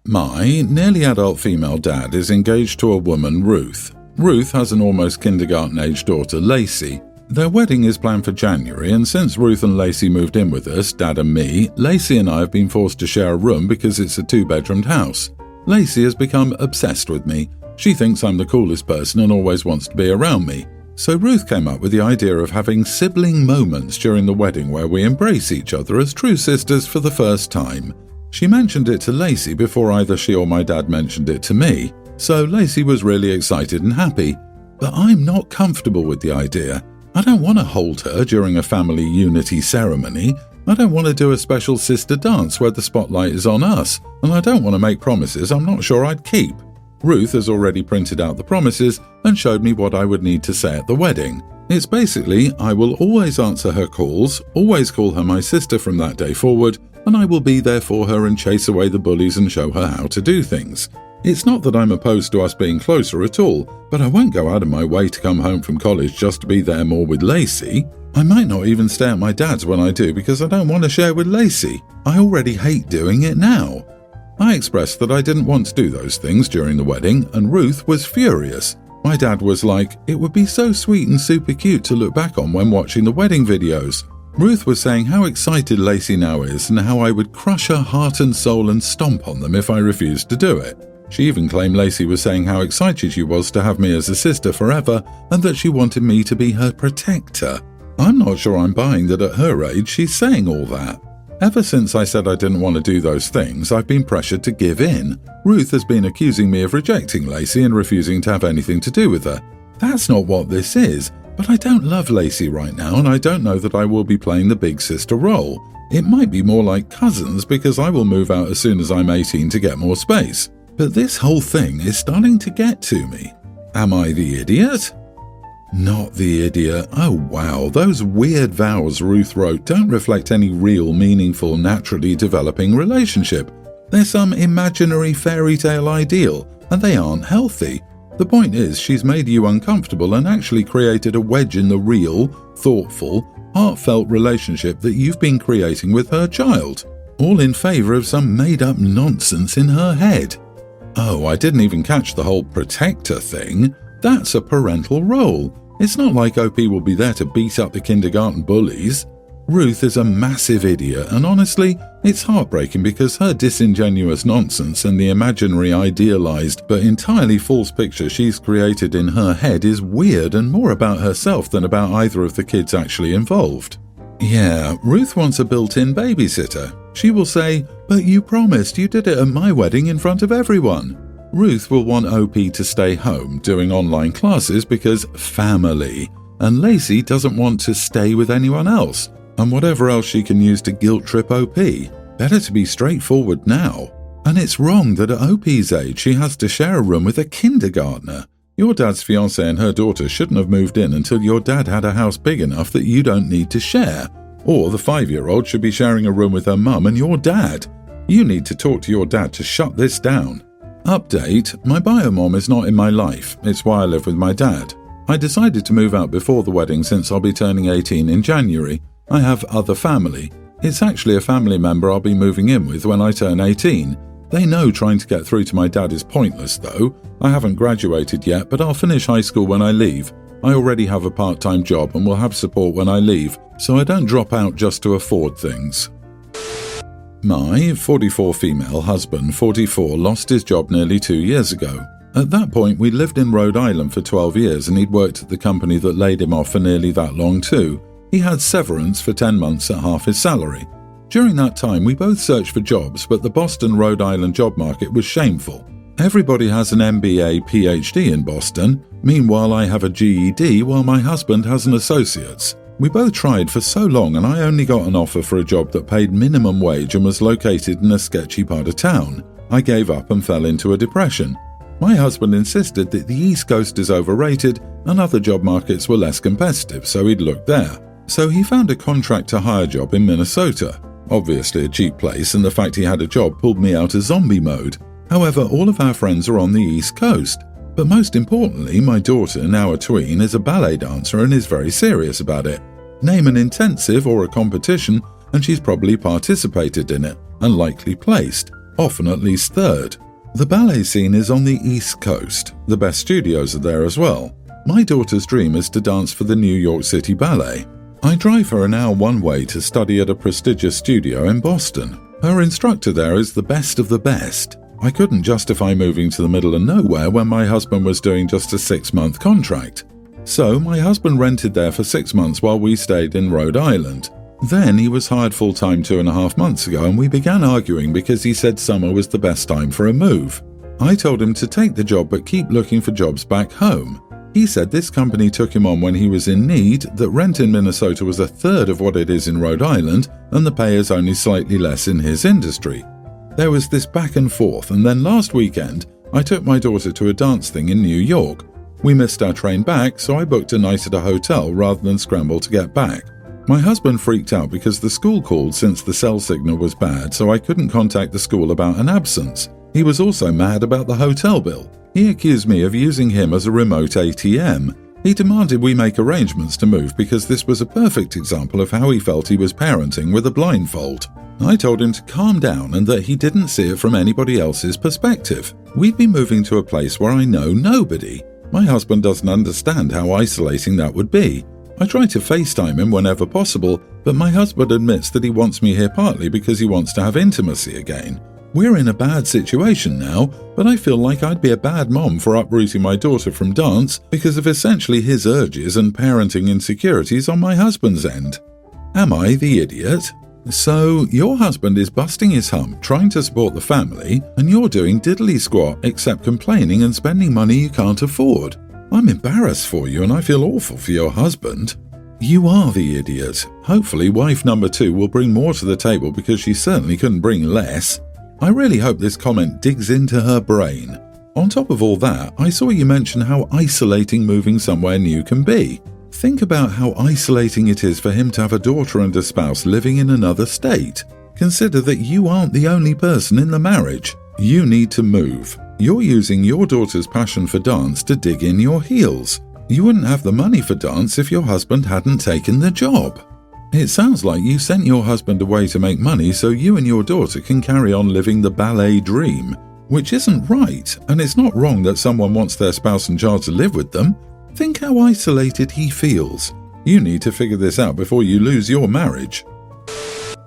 My nearly adult female dad is engaged to a woman, Ruth. Ruth has an almost kindergarten-age daughter, Lacey. Their wedding is planned for January, and since Ruth and Lacey moved in with us, Dad and me, Lacey and I have been forced to share a room because it's a 2-bedroomed house. Lacey has become obsessed with me. She thinks I'm the coolest person and always wants to be around me. So Ruth came up with the idea of having sibling moments during the wedding where we embrace each other as true sisters for the first time. She mentioned it to Lacey before either she or my dad mentioned it to me, so Lacey was really excited and happy. But I'm not comfortable with the idea. I don't want to hold her during a family unity ceremony. I don't want to do a special sister dance where the spotlight is on us, and I don't want to make promises I'm not sure I'd keep. Ruth has already printed out the promises and showed me what I would need to say at the wedding. It's basically, I will always answer her calls, always call her my sister from that day forward, and I will be there for her and chase away the bullies and show her how to do things. It's not that I'm opposed to us being closer at all, but I won't go out of my way to come home from college just to be there more with Lacey. I might not even stay at my dad's when I do because I don't want to share with Lacey. I already hate doing it now. I expressed that I didn't want to do those things during the wedding, and Ruth was furious. My dad was like, it would be so sweet and super cute to look back on when watching the wedding videos. Ruth was saying how excited Lacey now is and how I would crush her heart and soul and stomp on them if I refused to do it. She even claimed Lacey was saying how excited she was to have me as a sister forever and that she wanted me to be her protector. I'm not sure I'm buying that at her age she's saying all that. Ever since I said I didn't want to do those things, I've been pressured to give in. Ruth has been accusing me of rejecting Lacey and refusing to have anything to do with her. That's not what this is. But I don't love Lacey right now, and I don't know that I will be playing the big sister role. It might be more like cousins because I will move out as soon as I'm 18 to get more space. But this whole thing is starting to get to me. Am I the idiot? Not the idiot. Oh wow, those weird vows Ruth wrote don't reflect any real, meaningful, naturally developing relationship. They're some imaginary fairy tale ideal, and they aren't healthy. The point is, she's made you uncomfortable and actually created a wedge in the real, thoughtful, heartfelt relationship that you've been creating with her child, all in favour of some made-up nonsense in her head. Oh, I didn't even catch the whole protector thing. That's a parental role. It's not like OP will be there to beat up the kindergarten bullies. Ruth is a massive idiot, and honestly, it's heartbreaking because her disingenuous nonsense and the imaginary idealized but entirely false picture she's created in her head is weird and more about herself than about either of the kids actually involved. Yeah, Ruth wants a built-in babysitter. She will say, but you promised you did it at my wedding in front of everyone. Ruth will want OP to stay home doing online classes because family, and Lacey doesn't want to stay with anyone else. And whatever else she can use to guilt-trip OP. Better to be straightforward now. And it's wrong that at OP's age she has to share a room with a kindergartner. Your dad's fiancée and her daughter shouldn't have moved in until your dad had a house big enough that you don't need to share. Or the 5-year-old should be sharing a room with her mum and your dad. You need to talk to your dad to shut this down. Update, my bio mom is not in my life. It's why I live with my dad. I decided to move out before the wedding since I'll be turning 18 in January. I have other family. It's actually a family member I'll be moving in with when I turn 18. They know trying to get through to my dad is pointless though. I haven't graduated yet, but I'll finish high school when I leave. I already have a part-time job and will have support when I leave, so I don't drop out just to afford things. My 44 female husband, 44, lost his job nearly 2 years ago. At that point, we lived in Rhode Island for 12 years and he'd worked at the company that laid him off for nearly that long too. He had severance for 10 months at half his salary. During that time, we both searched for jobs, but the Boston, Rhode Island job market was shameful. Everybody has an MBA, PhD in Boston. Meanwhile, I have a GED while my husband has an associate's. We both tried for so long and I only got an offer for a job that paid minimum wage and was located in a sketchy part of town. I gave up and fell into a depression. My husband insisted that the East Coast is overrated and other job markets were less competitive, so he'd look there. So he found a contract-to-hire job in Minnesota. Obviously a cheap place, and the fact he had a job pulled me out of zombie mode. However, all of our friends are on the East Coast. But most importantly, my daughter, now a tween, is a ballet dancer and is very serious about it. Name an intensive or a competition, and she's probably participated in it, and likely placed. often at least third. The ballet scene is on the East Coast. The best studios are there as well. My daughter's dream is to dance for the New York City Ballet. I drive her an hour one way to study at a prestigious studio in Boston. Her instructor there is the best of the best. I couldn't justify moving to the middle of nowhere when my husband was doing just a 6-month contract. So my husband rented there for 6 months while we stayed in Rhode Island. Then he was hired full-time 2.5 months ago, and we began arguing because he said summer was the best time for a move. I told him to take the job but keep looking for jobs back home. He said this company took him on when he was in need, that rent in Minnesota was a third of what it is in Rhode Island, and the pay is only slightly less in his industry. There was this back and forth, and then last weekend, I took my daughter to a dance thing in New York. We missed our train back, so I booked a night at a hotel rather than scramble to get back. My husband freaked out because the school called since the cell signal was bad, so I couldn't contact the school about an absence. He was also mad about the hotel bill. He accused me of using him as a remote ATM. He demanded we make arrangements to move because this was a perfect example of how he felt he was parenting with a blindfold. I told him to calm down and that he didn't see it from anybody else's perspective. We'd be moving to a place where I know nobody. My husband doesn't understand how isolating that would be. I try to FaceTime him whenever possible, but my husband admits that he wants me here partly because he wants to have intimacy again. We're in a bad situation now, but I feel like I'd be a bad mom for uprooting my daughter from dance because of essentially his urges and parenting insecurities on my husband's end. Am I the idiot? So, your husband is busting his hump trying to support the family, and you're doing diddly squat except complaining and spending money you can't afford. I'm embarrassed for you and I feel awful for your husband. You are the idiot. Hopefully wife number 2 will bring more to the table because she certainly couldn't bring less. I really hope this comment digs into her brain. On top of all that, I saw you mention how isolating moving somewhere new can be. Think about how isolating it is for him to have a daughter and a spouse living in another state. Consider that you aren't the only person in the marriage. You need to move. You're using your daughter's passion for dance to dig in your heels. You wouldn't have the money for dance if your husband hadn't taken the job. It sounds like you sent your husband away to make money so you and your daughter can carry on living the ballet dream, which isn't right, and it's not wrong that someone wants their spouse and child to live with them. Think how isolated he feels. You need to figure this out before you lose your marriage.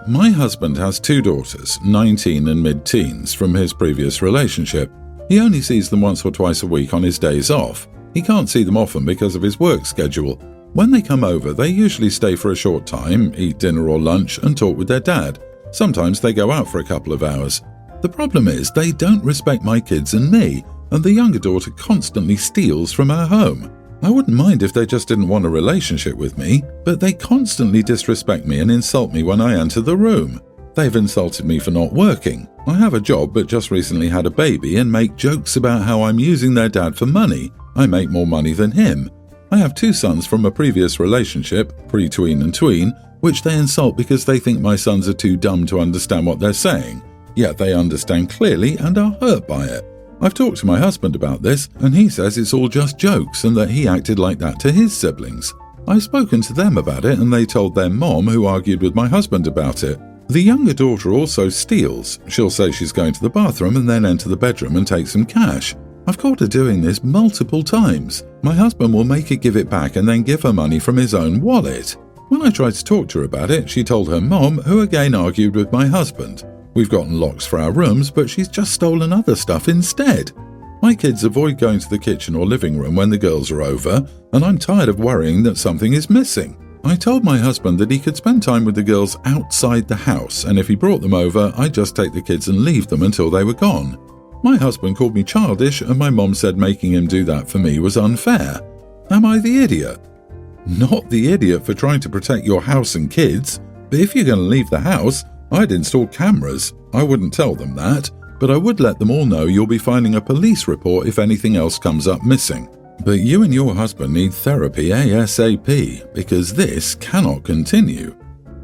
My husband has 2 daughters, 19 and mid-teens, from his previous relationship. He only sees them once or twice a week on his days off. He can't see them often because of his work schedule. When they come over, they usually stay for a short time, eat dinner or lunch, and talk with their dad. Sometimes they go out for a couple of hours. The problem is they don't respect my kids and me, and the younger daughter constantly steals from our home. I wouldn't mind if they just didn't want a relationship with me, but they constantly disrespect me and insult me when I enter the room. They've insulted me for not working. I have a job but just recently had a baby and make jokes about how I'm using their dad for money. I make more money than him. I have 2 sons from a previous relationship, pre-tween and tween, which they insult because they think my sons are too dumb to understand what they're saying. Yet they understand clearly and are hurt by it. I've talked to my husband about this, and he says it's all just jokes and that he acted like that to his siblings. I've spoken to them about it and they told their mom, who argued with my husband about it. The younger daughter also steals. She'll say she's going to the bathroom and then enter the bedroom and take some cash. I've caught her doing this multiple times. My husband will make her give it back and then give her money from his own wallet. When I tried to talk to her about it, she told her mom, who again argued with my husband. We've gotten locks for our rooms, but she's just stolen other stuff instead. My kids avoid going to the kitchen or living room when the girls are over, and I'm tired of worrying that something is missing. I told my husband that he could spend time with the girls outside the house, and if he brought them over, I'd just take the kids and leave them until they were gone. My husband called me childish, and my mom said making him do that for me was unfair. Am I the idiot? Not the idiot for trying to protect your house and kids, but if you're going to leave the house, I'd install cameras. I wouldn't tell them that, but I would let them all know you'll be filing a police report if anything else comes up missing. But you and your husband need therapy ASAP, because this cannot continue.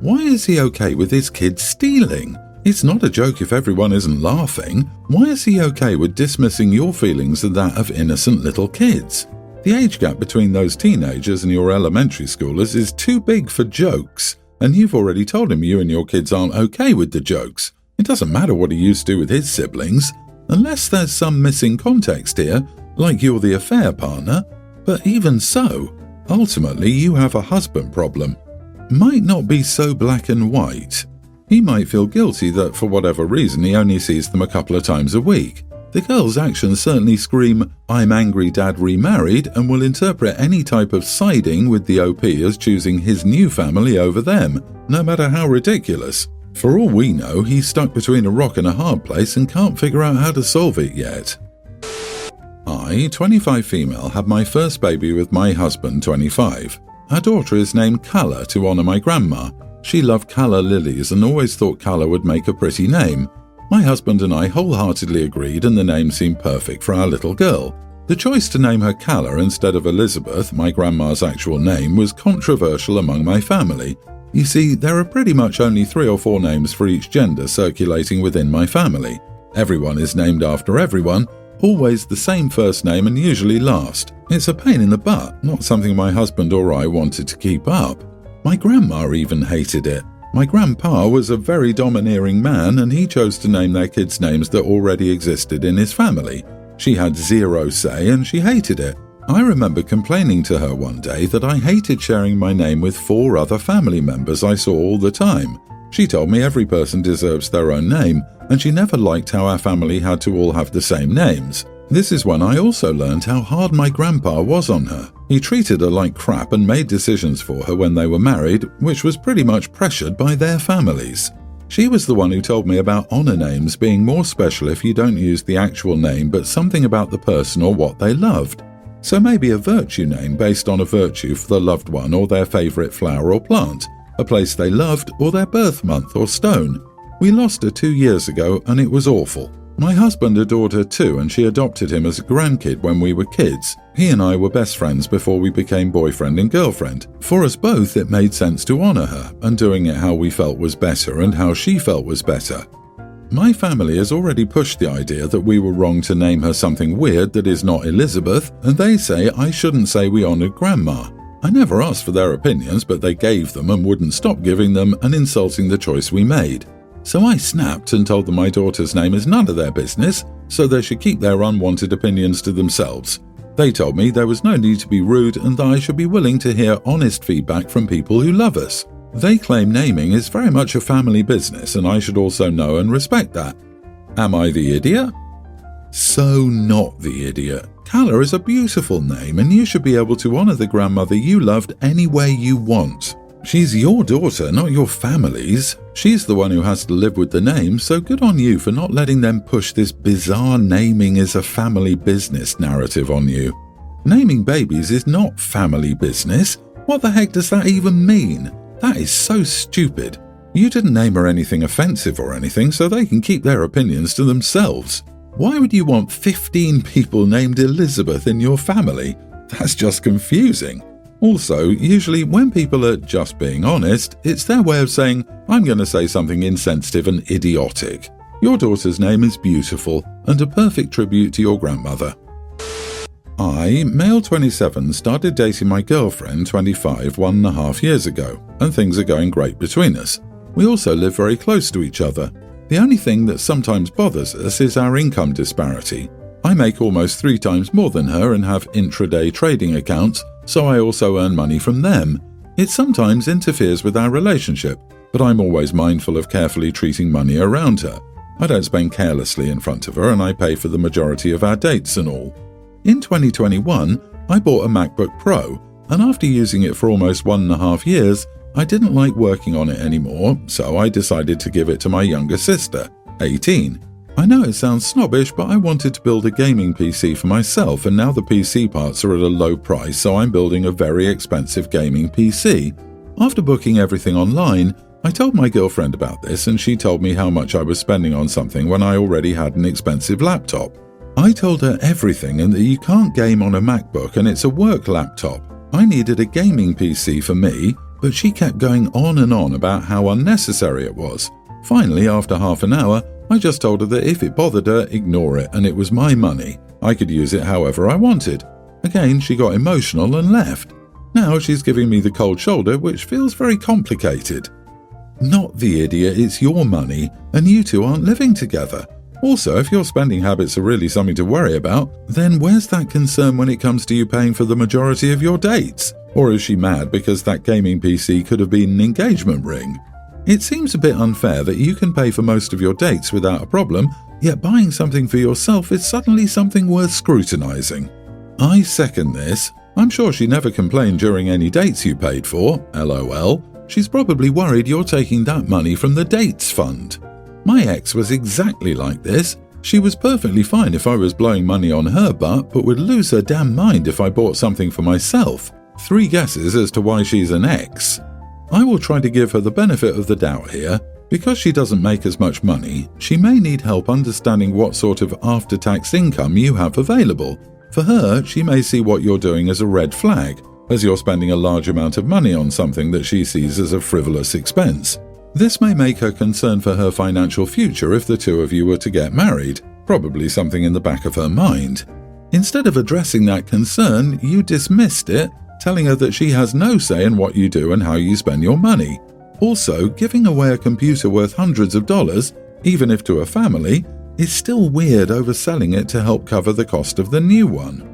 Why is he okay with his kids stealing? It's not a joke if everyone isn't laughing. Why is he okay with dismissing your feelings and that of innocent little kids? The age gap between those teenagers and your elementary schoolers is too big for jokes, and you've already told him you and your kids aren't okay with the jokes. It doesn't matter what he used to do with his siblings, unless there's some missing context here, like you're the affair partner. But even so, ultimately you have a husband problem. Might not be so black and white. He might feel guilty that for whatever reason he only sees them a couple of times a week. The girl's actions certainly scream, "I'm angry dad remarried," and will interpret any type of siding with the OP as choosing his new family over them, no matter how ridiculous. For all we know, he's stuck between a rock and a hard place and can't figure out how to solve it yet. I, 25 female, had my first baby with my husband, 25. Our daughter is named Calla to honour my grandma. She loved calla lilies and always thought Calla would make a pretty name. My husband and I wholeheartedly agreed, and the name seemed perfect for our little girl. The choice to name her Calla instead of Elizabeth, my grandma's actual name, was controversial among my family. You see, there are pretty much only 3 or 4 names for each gender circulating within my family. Everyone is named after everyone, always the same first name and usually last. It's a pain in the butt, not something my husband or I wanted to keep up. My grandma even hated it. My grandpa was a very domineering man, and he chose to name their kids names that already existed in his family. She had zero say and she hated it. I remember complaining to her one day that I hated sharing my name with 4 other family members I saw all the time. She told me every person deserves their own name, and she never liked how our family had to all have the same names. This is when I also learned how hard my grandpa was on her. He treated her like crap and made decisions for her when they were married, which was pretty much pressured by their families. She was the one who told me about honour names being more special if you don't use the actual name but something about the person or what they loved. So maybe a virtue name based on a virtue for the loved one or their favourite flower or plant, a place they loved or their birth month or stone. We lost her 2 years ago and it was awful. My husband adored her too, and she adopted him as a grandkid when we were kids. He and I were best friends before we became boyfriend and girlfriend. For us both, it made sense to honour her, and doing it how we felt was better and how she felt was better. My family has already pushed the idea that we were wrong to name her something weird that is not Elizabeth, and they say I shouldn't say we honoured Grandma. I never asked for their opinions, but they gave them and wouldn't stop giving them and insulting the choice we made. So I snapped and told them my daughter's name is none of their business, so they should keep their unwanted opinions to themselves. They told me there was no need to be rude and that I should be willing to hear honest feedback from people who love us. They claim naming is very much a family business and I should also know and respect that. Am I the idiot? So not the idiot. Calla is a beautiful name and you should be able to honour the grandmother you loved any way you want. She's your daughter, not your family's. She's the one who has to live with the name, so good on you for not letting them push this bizarre naming is a family business narrative on you. Naming babies is not family business. What the heck does that even mean? That is so stupid. You didn't name her anything offensive or anything, so they can keep their opinions to themselves. Why would you want 15 people named Elizabeth in your family? That's just confusing. Also, usually when people are just being honest, it's their way of saying, I'm going to say something insensitive and idiotic. Your daughter's name is beautiful and a perfect tribute to your grandmother. I, male 27, started dating my girlfriend 25 1.5 years ago, and things are going great between us. We also live very close to each other. The only thing that sometimes bothers us is our income disparity. I make almost 3 times more than her and have intraday trading accounts, so I also earn money from them. It sometimes interferes with our relationship, but I'm always mindful of carefully treating money around her. I don't spend carelessly in front of her and I pay for the majority of our dates and all. In 2021, I bought a MacBook Pro, and after using it for almost 1.5 years, I didn't like working on it anymore, so I decided to give it to my younger sister, 18. I know it sounds snobbish, but I wanted to build a gaming PC for myself, and now the PC parts are at a low price, so I'm building a very expensive gaming PC. After booking everything online, I told my girlfriend about this and she told me how much I was spending on something when I already had an expensive laptop. I told her everything and that you can't game on a MacBook and it's a work laptop. I needed a gaming PC for me, but she kept going on and on about how unnecessary it was. Finally, after half an hour, I just told her that if it bothered her, ignore it, and it was my money. I could use it however I wanted. Again, she got emotional and left. Now she's giving me the cold shoulder, which feels very complicated. Not the idiot, it's your money, and you two aren't living together. Also, if your spending habits are really something to worry about, then where's that concern when it comes to you paying for the majority of your dates? Or is she mad because that gaming PC could have been an engagement ring? It seems a bit unfair that you can pay for most of your dates without a problem, yet buying something for yourself is suddenly something worth scrutinizing. I second this. I'm sure she never complained during any dates you paid for, LOL. She's probably worried you're taking that money from the dates fund. My ex was exactly like this. She was perfectly fine if I was blowing money on her butt, but would lose her damn mind if I bought something for myself. 3 guesses as to why she's an ex. I will try to give her the benefit of the doubt here. Because she doesn't make as much money, she may need help understanding what sort of after-tax income you have available. For her, she may see what you're doing as a red flag, as you're spending a large amount of money on something that she sees as a frivolous expense. This may make her concerned for her financial future if the two of you were to get married, probably something in the back of her mind. Instead of addressing that concern, you dismissed it, telling her that she has no say in what you do and how you spend your money. Also, giving away a computer worth hundreds of dollars, even if to a family, is still weird overselling it to help cover the cost of the new one.